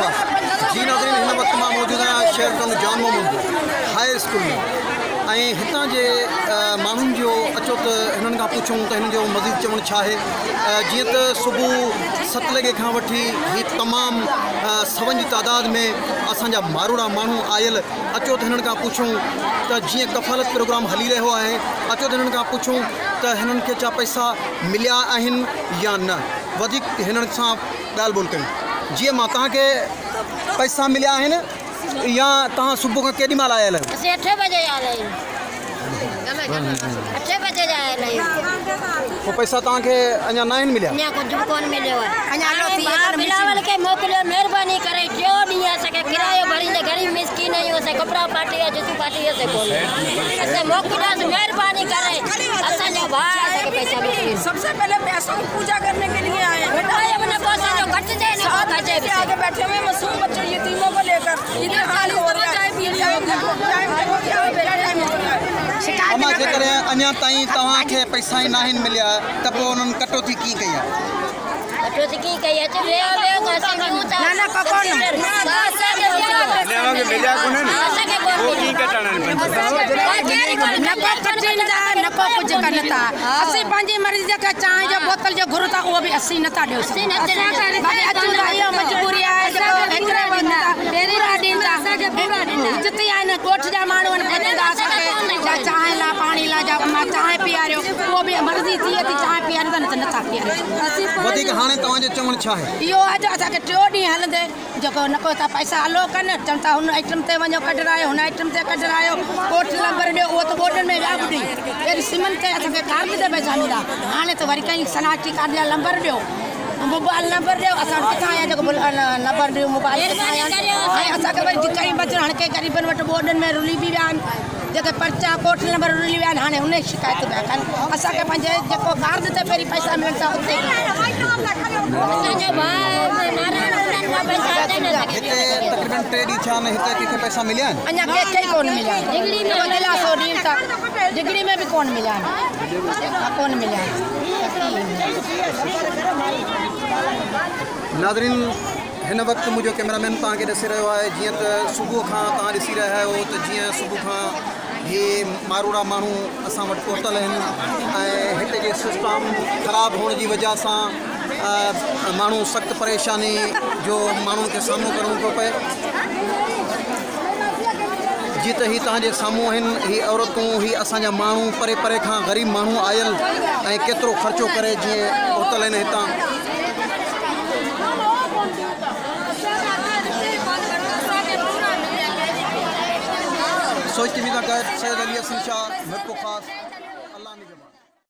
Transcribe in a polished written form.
ख़ासि। जी नाज़रीन, हिन वक़्तु मां मौजूदु आहियां शेरटन जाम मोहम्मद हाई स्कूल में ऐं हितां जे माण्हुनि जो अचो त हिननि खां पुछूं त हिन जो मज़ीद चवणु छा आहे। जीअं त सुबुह 7 लॻे खां वठी ही तमामु सवनि जी तादाद में असांजा मारूड़ा माण्हू आयल। अचो त हिननि खां पुछूं त जीअं कफ़ालत प्रोग्राम हली रहियो आहे, अचो त हिननि खां पुछूं त हिननि खे छा पैसा मिलिया आहिनि या न। वधीक हिननि सां ॻाल्हि ॿोल कयूं। जीअं मां तव्हांखे पैसा मिलिया आहिनि या तव्हां सुबुह खां केॾी महिल आयल आहियो? असीं 8 बजे आयल आहियूं। 8 बजे आयल आहियूं। पोइ पैसा तव्हांखे अञा न आहिनि मिलिया? अञा कुझु बि कोन मिलियो आहे। बिलावल खे मोकिलियो, महिरबानी करे 4 ॾींहं असांखे किरायो भरींदे ग़रीब मिसकिन आहियूं। असां कपिड़ा पाटी या जूतियूं पाटी असां कोन असां मोकिलियोसीं। महिरबानी करे असांजो भाउ असांखे पैसा मोकिलियो। सबसे पहले पैसों की पूजा करने के लिए आए हैं। जो घटिजे न घटे आगे बैठे हुए मासूम बच्चों यतीमों को लेकर इधर हाल हो रहा है। अमा जेकर अञा ताईं तव्हांखे पैसा ई न आहिनि मिलिया त पोइ उन्हनि कटौती कीअं कई आहे? कटौती कीअं कई आहे? असीं पंहिंजी मर्ज़ी जेका चांहि जो बोतल जो घुरूं था उहो बि असीं नथा ॾियो। मजबूरी आहे जिते आहिनि ॻोठ जा माण्हू आहिनि चांहि लाइ पाणी लाइ चांहि पीआरियो, उहो बि मर्ज़ी थिए थी चांहि पीआरे त नथा पीआरे। वधीक हाणे तव्हांजो चवणु छा आहे? इहो अॼु असांखे 4 ॾींहं हलंदे जेको न को था पैसा हलो कनि, चवनि था हुन आइटम ते वञो कढरायो, हुन आइटम ते कढरायो, कोठ नंबर ॾियो, उहो त ॿोॾनि में विया ॿुधी अहिड़ी सिमनि ते असांखे कार्ड ते पैसा मिला। हाणे त वरी कंहिं सनाटी कार्ड जा नंबर ॾियो, मोबाइल नंबर ॾियो। असां किथां आया जेको नंबर ॾियो मोबाइल ऐं असांखे वरी कई बचनि हाणे कंहिं ग़रीबनि वटि ॿोॾनि में रुली बि विया आहिनि, जेके पर्चा कोठ नंबर रुली विया आहिनि। हाणे हुन शिकायत पिया कनि। असांखे पंहिंजे जेको कार्ड ते पहिरीं पैसा मिलनि था उते हिते तक़रीबन 3 ॾींहं थिया आहिनि। हिते कंहिंखे पैसा मिलिया आहिनि? अञा कंहिंखे ई कोन मिलिया आहिनि। डिगड़ी में बि कोन मिलिया आहिनि, कोन मिलिया आहिनि। नाज़रीन, हिन वक़्तु मुंहिंजो कैमरामैन तव्हांखे ॾिसी रहियो आहे। जीअं त सुबुह खां तव्हां ॾिसी रहिया आहियो त जीअं सुबुह खां हे मारूड़ा माण्हू असां वटि पहुतल आहिनि ऐं हिते जे सिस्टम ख़राबु हुअण जी वजह सां माण्हू सख़्तु परेशानी जो माण्हुनि खे सामनो करिणो थो पए। जीअं त ही तव्हांजे साम्हूं आहिनि, ही औरतूं, ही असांजा माण्हू परे परे खां ग़रीब माण्हू आयल ऐं केतिरो ख़र्चो करे जीअं पहुतल आहिनि हितां। सोच टीवी का गाइड सैयद अली हसन शाह, मिरपुर ख़ास, अल्लाह निगहबान।